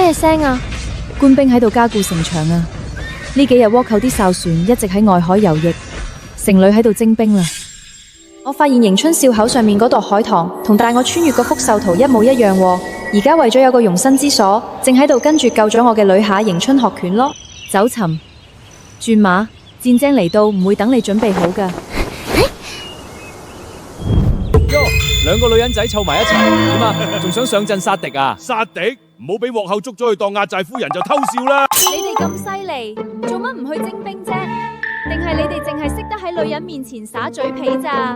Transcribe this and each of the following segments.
咩聲啊？官兵喺度加固城牆啊！呢幾日倭寇啲哨船一直喺外海游弋，城裏喺度徵兵啦。我發現迎春笑口上面嗰朵海棠同帶我穿越個福壽圖一模一樣喎。而家為咗有個容身之所，正喺度跟住救咗我嘅女下迎春學拳咯。走尋轉馬，戰爭嚟到唔會等你準備好噶。兩個女人仔湊埋一齊，點啊？仲想上陣殺敵啊？殺敵？唔好俾倭寇捉咗去當壓寨夫人就偷笑啦！你哋咁犀利，做乜唔去徵兵啫？定係你哋淨係識得喺女人面前耍嘴皮咋？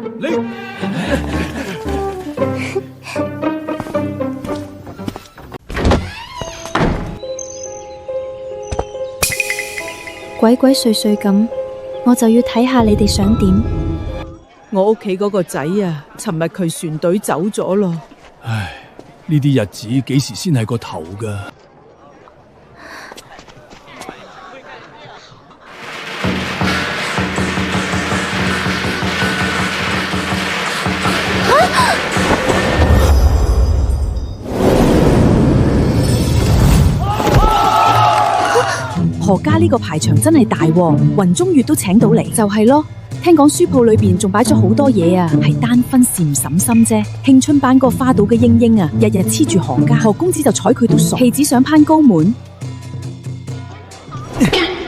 鬼鬼祟祟咁，我就要睇下你哋想點。我屋企嗰個仔啊，尋日佢船隊走咗咯。唉，呢啲日子幾時先係個頭噶？何家呢個排場真係大喎，雲中月都請到嚟，就係咯。聽講書鋪裏邊仲擺咗好多嘢啊，係單分禪審心啫。慶春班個花島嘅英英啊，日日黐住何家，何公子就睬佢都傻，戲子想攀高門。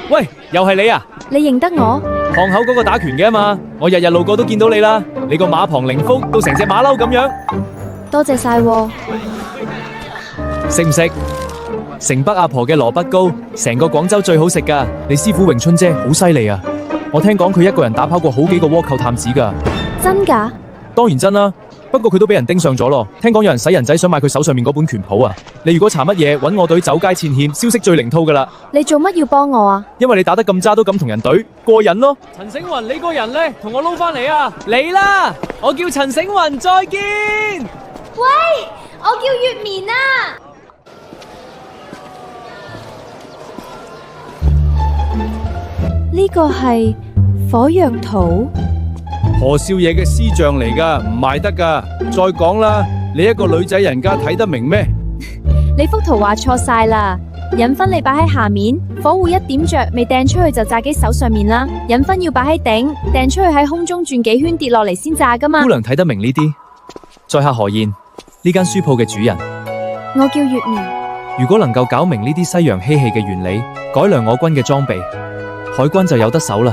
喂，又係你啊？你認得我？巷口嗰個打拳嘅啊嘛，我日日路過都見到你啦。你個馬旁靈福到成隻馬騮咁樣。多謝晒喎。識唔識？城北阿婆嘅蘿蔔糕，成個廣州最好食噶。你師傅詠春姐好犀利啊！我聽講佢一個人打跑過好幾個倭寇探子噶。真噶？當然真啦，不過佢都俾人盯上咗咯。聽講有人使人仔想買佢手上面嗰本拳譜啊！你如果查乜嘢，搵我隊走街纏欠，消息最靈套噶啦。你做乜要幫我啊？因為你打得咁渣都敢同人懟，過癮咯。陳醒雲，你個人呢？同我撈翻嚟啊！嚟啦！我叫陳醒雲，再見。喂，我叫月棉啊！呢個係火藥圖，何少爺嘅師像嚟噶，唔賣得噶。再講啦，你一個女仔人家睇得明咩？你幅圖畫錯晒啦，引分你擺喺下面，火壺一點着，未掟出去就炸機手上面啦。引分要擺喺頂，掟出去喺空中轉幾圈跌落嚟先炸噶嘛。姑娘睇得明呢啲。在下何燕，呢間書鋪嘅主人。我叫月棉。如果能夠搞明呢啲西洋嬉戲嘅原理，改良我軍嘅裝備，海軍就有得手啦。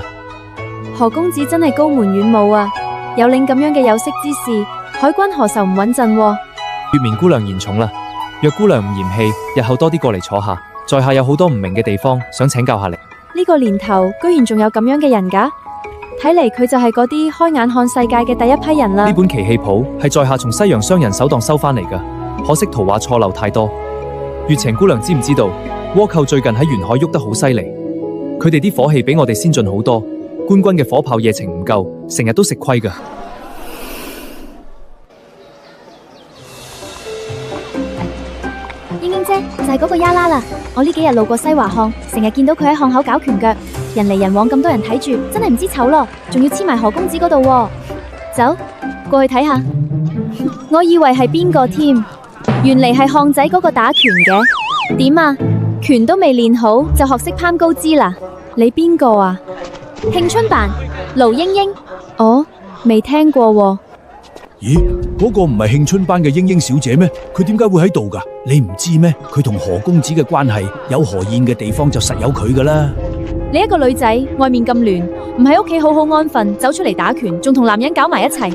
何公子真係高門遠舞啊！有領咁樣嘅有識之士，海軍何愁唔穩陣喎？月棉姑娘言重啦，若姑娘唔嫌棄，日後多啲過嚟坐下。在下有好多唔明嘅地方，想請教下你。呢個年頭居然仲有咁樣嘅人㗎？睇嚟佢就係嗰啲開眼看世界嘅第一批人啦。呢本奇戲譜係在下從西洋商人手檔收翻嚟㗎，可惜圖畫錯漏太多。月晴姑娘知唔知道，倭寇最近喺沿海喐得好犀利？佢哋啲火器比我哋先進好多，官軍嘅火炮夜程唔夠，成日都食虧㗎。英英姐就係嗰個丫啦啦，我呢幾日路過西華巷，成日見到佢喺巷口搞拳腳，人嚟人往咁多人睇住，真係唔知醜咯，仲要黐埋何公子嗰度喎。走，過去睇下。我以為係邊個添，原嚟係巷仔嗰個打拳嘅。點啊？拳都未練好就學識攀高枝啦？你邊個啊？慶春辦盧英英。哦，未聽過喎。咦，嗰個唔係慶春班嘅英英小姐咩？佢點解會喺度噶？你唔知咩？佢同何公子嘅關係，有何燕嘅地方就實有佢噶啦。你一個女仔，外面咁亂，唔喺屋企好好安分，走出嚟打拳，仲同男人搞埋一齊，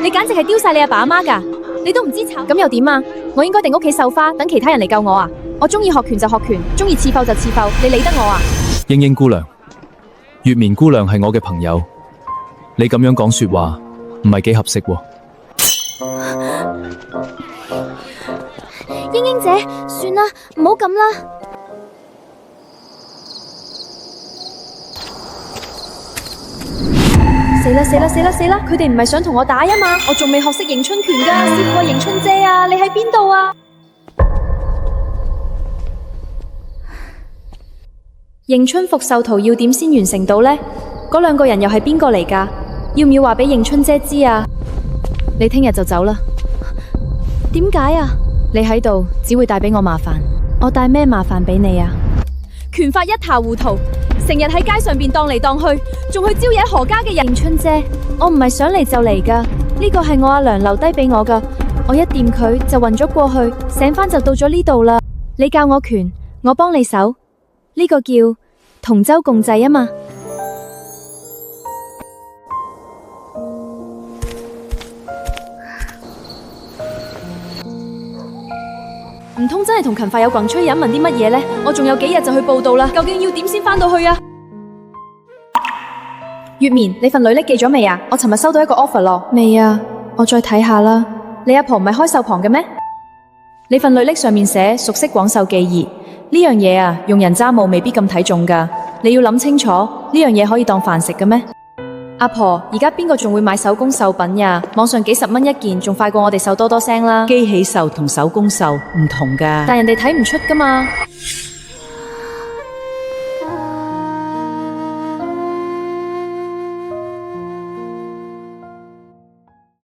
你簡直係丟晒你阿爸阿媽噶！你都唔知醜，咁又點啊？我應該定屋企繡花，等其他人嚟救我啊？我中意學拳就學拳，中意刺绣就刺绣，你理得我啊？英英姑娘，月棉姑娘係我嘅朋友，你咁樣講說話唔係幾合適喎。英英姐，算啦，唔好咁啦。死啦死啦死啦死啦！佢哋唔係想同我打呀嘛？我仲未學識迎春拳噶，師傅啊，迎春姐啊，你喺邊度啊？迎春復壽圖要點先完成到呢？嗰兩個人又係邊個嚟噶？要唔要話俾迎春姐知啊？你聽日就走啦。點解啊？你喺度只會帶俾我麻煩。我帶咩麻煩俾你啊？拳法一塌糊塗，成日喺街上邊蕩嚟蕩去，仲去招惹何家嘅人。迎春姐，我唔係想嚟就嚟噶，呢個係我阿娘留低俾我噶，我一掂佢就暈咗過去，醒翻就到咗呢度啦。你教我拳，我幫你手，呢個叫同舟共濟啊嘛。唔通真係同勤快有滾吹飲問啲乜嘢呢？我仲有幾日就去報到啦，究竟要點先翻到去啊？月眠，你份履歷寄咗未啊？我尋日收到一個 offer 咯。未啊，我再睇下啦。你阿婆唔係開壽堂嘅咩？你份履歷上面寫熟悉廣繡技藝呢樣嘢啊，用人揸務未必咁睇重噶。你要諗清楚，呢樣嘢可以當飯食嘅咩？阿婆，而家邊個仲會買手工繡品呀？網上幾十蚊一件，仲快過我哋繡多多聲啦。機器繡同手工繡唔同噶。但人哋睇唔出噶嘛。